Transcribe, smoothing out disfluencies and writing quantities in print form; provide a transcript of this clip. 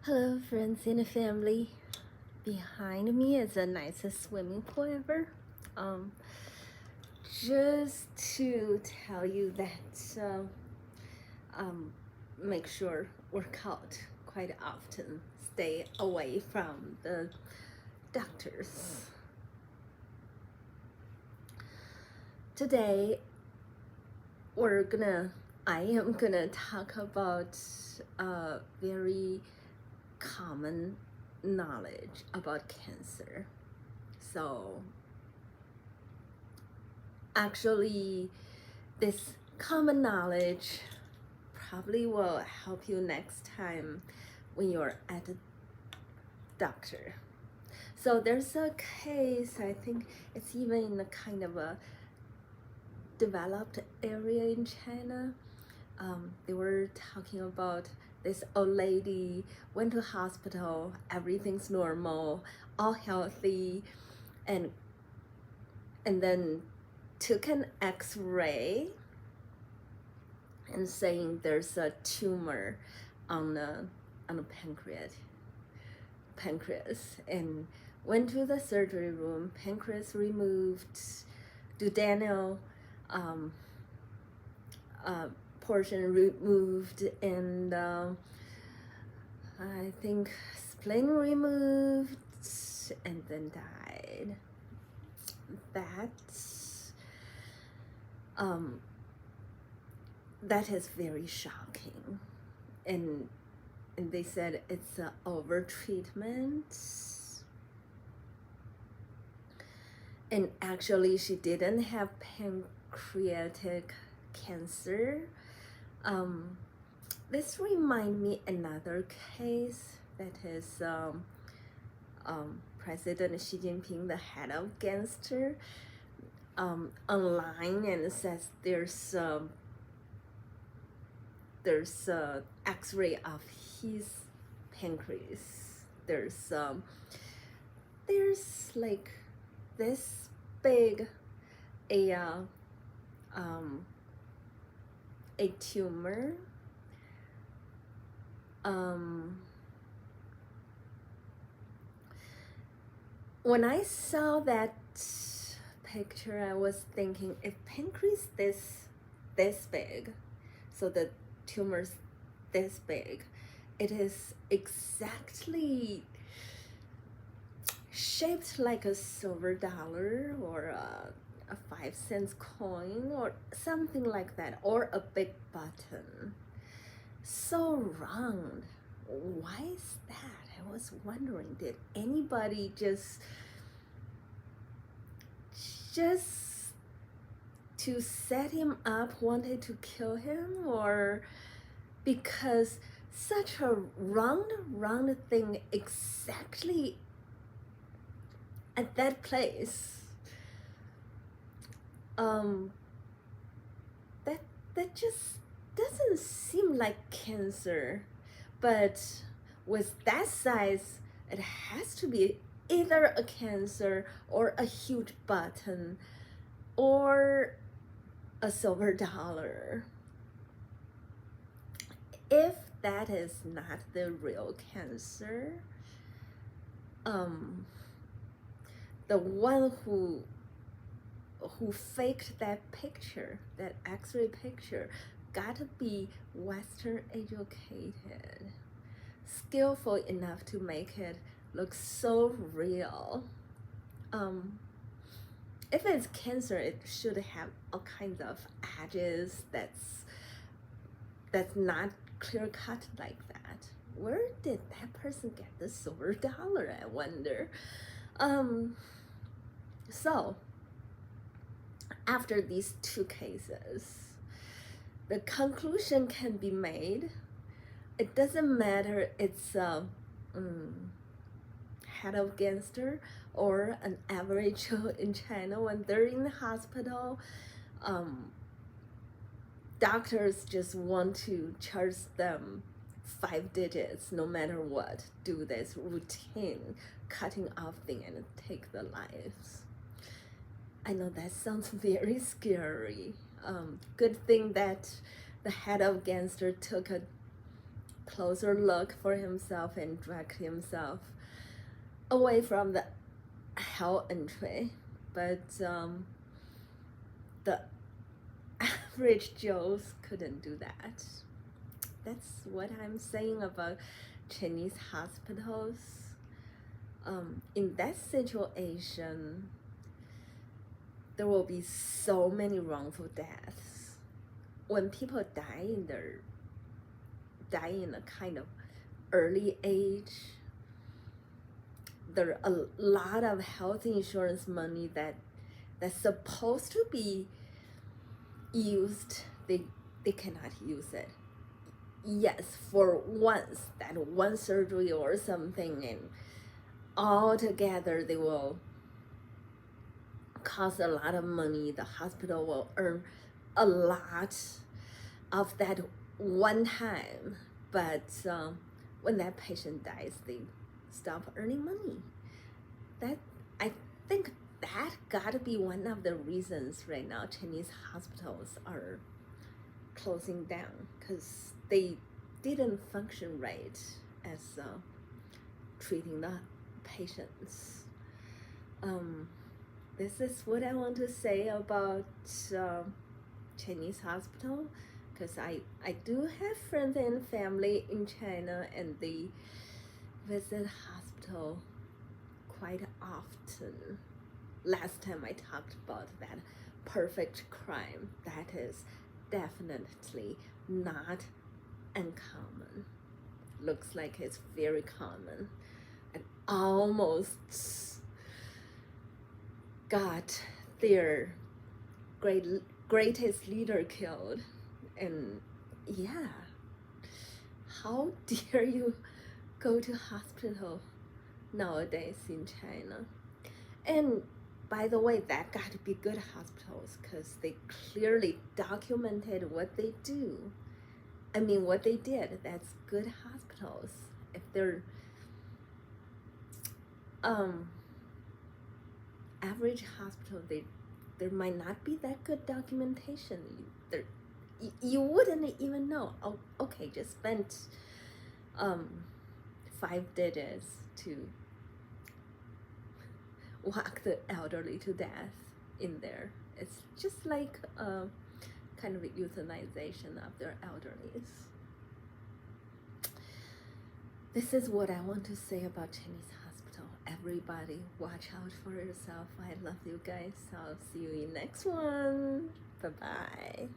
Hello, friends and family. Behind me is the nicest swimming pool ever. Um, just to tell you that make sure work out quite often. Stay away from the doctors. Today, I am gonna talk about very common knowledge about cancer. So actually, this common knowledge probably will help you next time when you're at a doctor. So there's a case, I think it's even in a kind of a developed area in China. They were talking about this old lady went to hospital, everything's normal, all healthy, and then took an X-ray and saying there's a tumor on the pancreas, and went to the surgery room. Pancreas removed, duodenal portion removed, and I think spleen removed, and then died. That is very shocking, and they said it's an over treatment, and actually she didn't have pancreatic cancer. This remind me another case that is President Xi Jinping, the head of gangster, online, and says there's a X-ray of his pancreas. There's like this big a tumor. When I saw that picture, I was thinking, if pancreas this big, so the tumor's this big, it is exactly shaped like a silver dollar or a 5-cent coin or something like that, or a big button. So round. Why is that? I was wondering, did anybody just to set him up wanted to kill him, or because such a round thing exactly at that place, that just doesn't seem like cancer. But with that size, it has to be either a cancer or a huge button or a silver dollar. If that is not the real cancer, the one who faked that picture, that X-ray picture, gotta be Western educated, skillful enough to make it look so real. If it's cancer, it should have all kinds of edges that's not clear cut like that. Where did that person get the silver dollar, I wonder? So after these two cases, the conclusion can be made. It doesn't matter it's a head of gangster or an average Joe in China. When they're in the hospital, doctors just want to charge them 5 digits no matter what, do this routine cutting off thing and take the lives. I know that sounds very scary. Good thing that the head of gangster took a closer look for himself and drag himself away from the hell entry. But the average Joes couldn't do that. That's what I'm saying about Chinese hospitals. In that situation, there will be so many wrongful deaths. When people die in a kind of early age, there are a lot of health insurance money that's supposed to be used. They cannot use it. Yes, for once, that one surgery or something, and all together they will cost a lot of money. The hospital will earn a lot of that one time, but when that patient dies, they stop earning money. That, I think that gotta be one of the reasons right now Chinese hospitals are closing down, because they didn't function right as treating the patients. This is what I want to say about Chinese hospital, because I do have friends and family in China, and they visit hospital quite often. Last time I talked about that perfect crime, that is definitely not uncommon. Looks like it's very common, and almost got their greatest leader killed. And yeah, how dare you go to hospital nowadays in China? And by the way, that got to be good hospitals, because they clearly documented what they do. I mean, what they did, that's good hospitals. If they're average hospital, there might not be that good documentation. You wouldn't even know. Oh, okay, just spent 5 digits to walk the elderly to death in there. It's just like kind of a euthanization of their elderlies. This is what I want to say about Chinese hospital. Everybody, watch out for yourself. I love you guys. I'll see you in next one. Bye-bye.